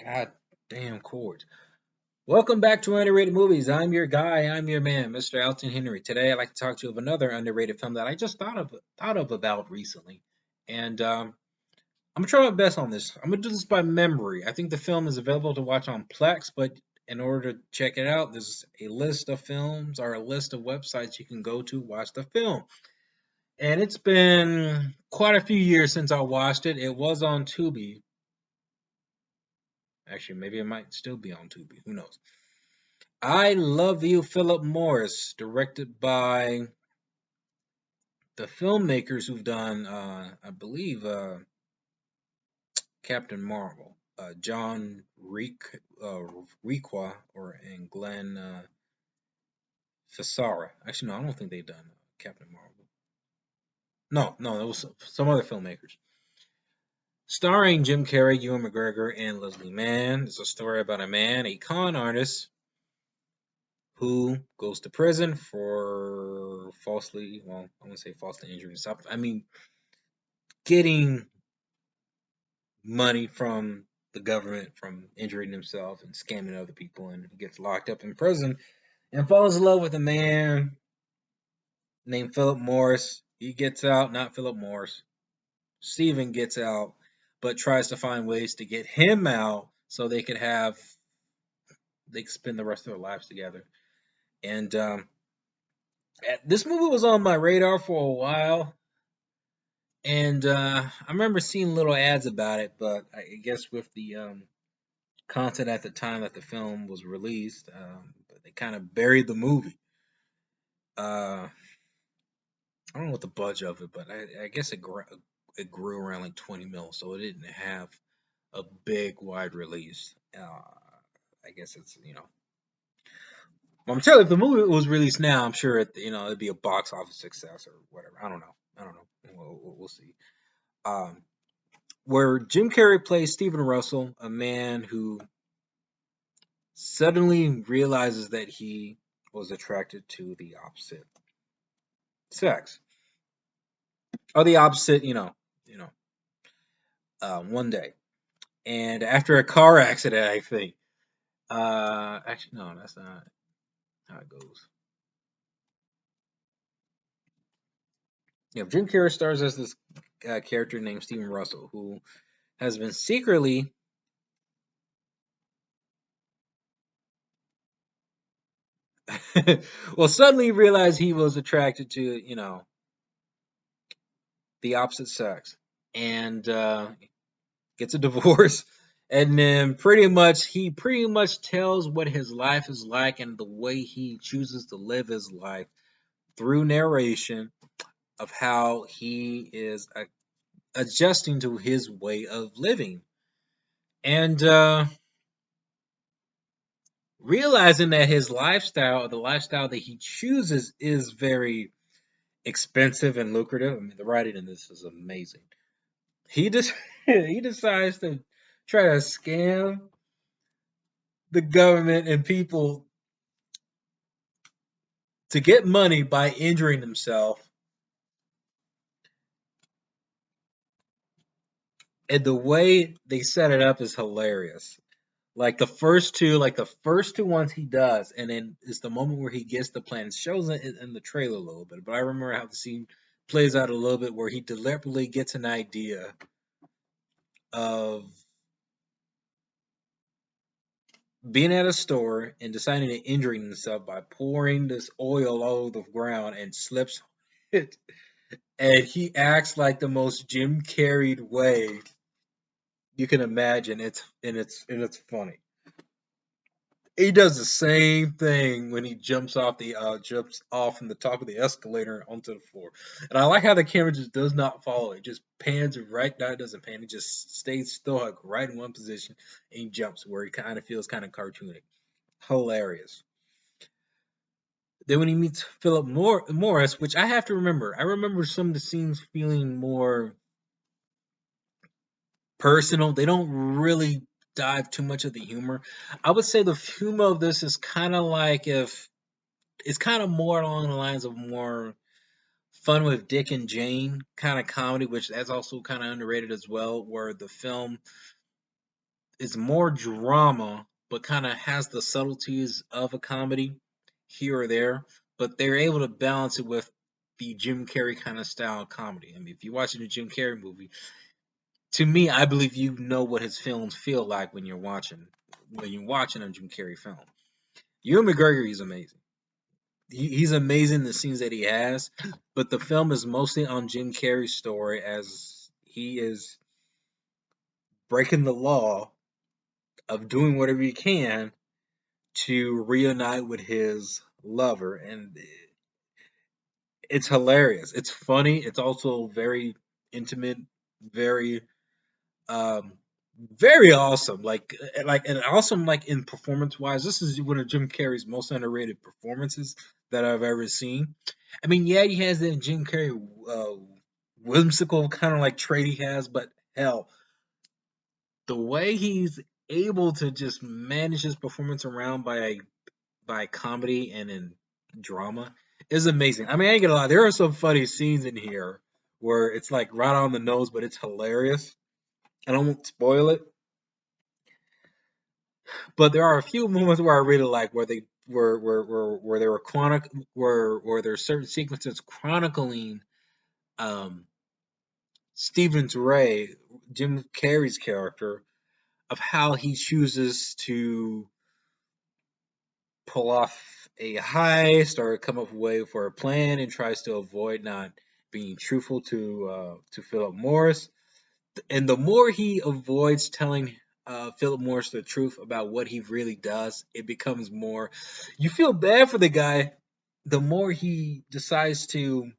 God damn chords. Welcome back to Underrated Movies. I'm your guy, I'm your man, Mr. Alton Henry. Today I'd like to talk to you of another underrated film that I just thought of about recently. And I'm gonna try my best on this. I'm gonna do this by memory. I think the film is available to watch on Plex, but in order to check it out, there's a list of films or a list of websites you can go to watch the film. And it's been quite a few years since I watched it. It was on Tubi. Actually, maybe it might still be on Tubi. Who knows? I Love You, Philip Morris, directed by the filmmakers who've done, I believe, Captain Marvel, John Requa or and Glenn Fisara. Actually, no, I don't think they've done Captain Marvel. No, no, it was some other filmmakers. Starring Jim Carrey, Ewan McGregor, and Leslie Mann. It's a story about a man, a con artist, who goes to prison for falsely, well, I won't say falsely injuring himself. I mean, getting money from the government from injuring himself and scamming other people, and he gets locked up in prison and falls in love with a man named Philip Morris. He gets out, not Philip Morris. Steven gets out, but tries to find ways to get him out so they could spend the rest of their lives together. And this movie was on my radar for a while, and I remember seeing little ads about it, but I guess with the content at the time that the film was released, they kind of buried the movie. I don't know what the budget of it, but I guess it grew around like 20 mil, so it didn't have a big wide release. I guess it's. I'm sure if the movie was released now, I'm sure it'd be a box office success or whatever. I don't know. I don't know. We'll see. Um, where Jim Carrey plays Stephen Russell, a man who suddenly realizes that he was attracted to the opposite sex, or the opposite, one day. And after a car accident, I think. Actually, no, that's not how it goes. Jim Carrey stars as this character named Stephen Russell, who has been secretly well, suddenly realized he was attracted to, the opposite sex, and gets a divorce, and then he pretty much tells what his life is like and the way he chooses to live his life through narration of how he is adjusting to his way of living, and realizing that his lifestyle, the lifestyle that he chooses, is very expensive and lucrative. I mean, the writing in this is amazing. He just he decides to try to scam the government and people to get money by injuring himself. And the way they set it up is hilarious. Like the first two ones he does, and then it's the moment where he gets the plan. It shows it in the trailer a little bit, but I remember how the scene plays out a little bit where he deliberately gets an idea of being at a store and deciding to injure himself by pouring this oil all over the ground and slips it. And he acts like the most Jim Carreyed way you can imagine. It's funny. He does the same thing when he jumps off from the top of the escalator onto the floor. And I like how the camera just does not follow. It just pans right down. It doesn't pan. It just stays still, like right in one position, and he jumps where he kind of feels kind of cartoony. Hilarious. Then when he meets Philip Morris, which I remember some of the scenes feeling more personal. They don't really dive too much of the humor. I would say the humor of this is kind of like if it's kind of more along the lines of more fun with Dick and Jane kind of comedy, which that's also kind of underrated as well, where the film is more drama, but kind of has the subtleties of a comedy here or there. But they're able to balance it with the Jim Carrey kind of style comedy. I mean, if you're watching a Jim Carrey movie, to me, I believe you know what his films feel like when you're watching a Jim Carrey film. Ewan McGregor, he's amazing. He's amazing in the scenes that he has, but the film is mostly on Jim Carrey's story as he is breaking the law of doing whatever he can to reunite with his lover, and it's hilarious. It's funny. It's also very intimate, very um very awesome. And awesome like in performance wise. This is one of Jim Carrey's most underrated performances that I've ever seen. I mean, yeah, he has that Jim Carrey whimsical kind of like trait he has, but hell, the way he's able to just manage his performance around by comedy and in drama is amazing. I mean, I ain't gonna lie, there are some funny scenes in here where it's like right on the nose, but it's hilarious. And I won't spoil it, but there are a few moments where I really like where they where they were where there are certain sequences chronicling um Stephen's Ray, Jim Carrey's character, of how he chooses to pull off a heist or come up with a way for a plan and tries to avoid not being truthful to Philip Morris. And the more he avoids telling Philip Morris the truth about what he really does, it becomes more. You feel bad for the guy. The more he decides to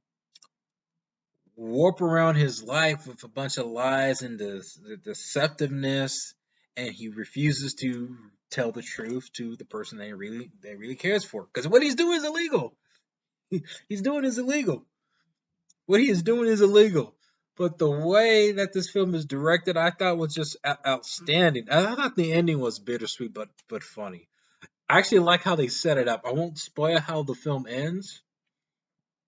warp around his life with a bunch of lies and the deceptiveness, and he refuses to tell the truth to the person that really cares for. Because what he's doing is illegal. He's doing is illegal. What he is doing is illegal. But the way that this film is directed, I thought was just outstanding. I thought the ending was bittersweet, but funny. I actually like how they set it up. I won't spoil how the film ends,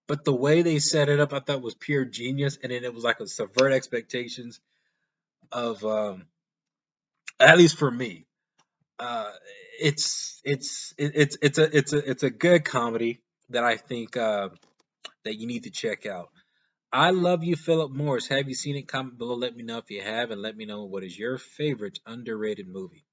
but the way they set it up, I thought was pure genius. And then it was like a subvert expectations of, at least for me. Uh, it's a good comedy that I think that you need to check out. I love you, Philip Morris. Have you seen it? Comment below. Let me know if you have, and let me know what is your favorite underrated movie.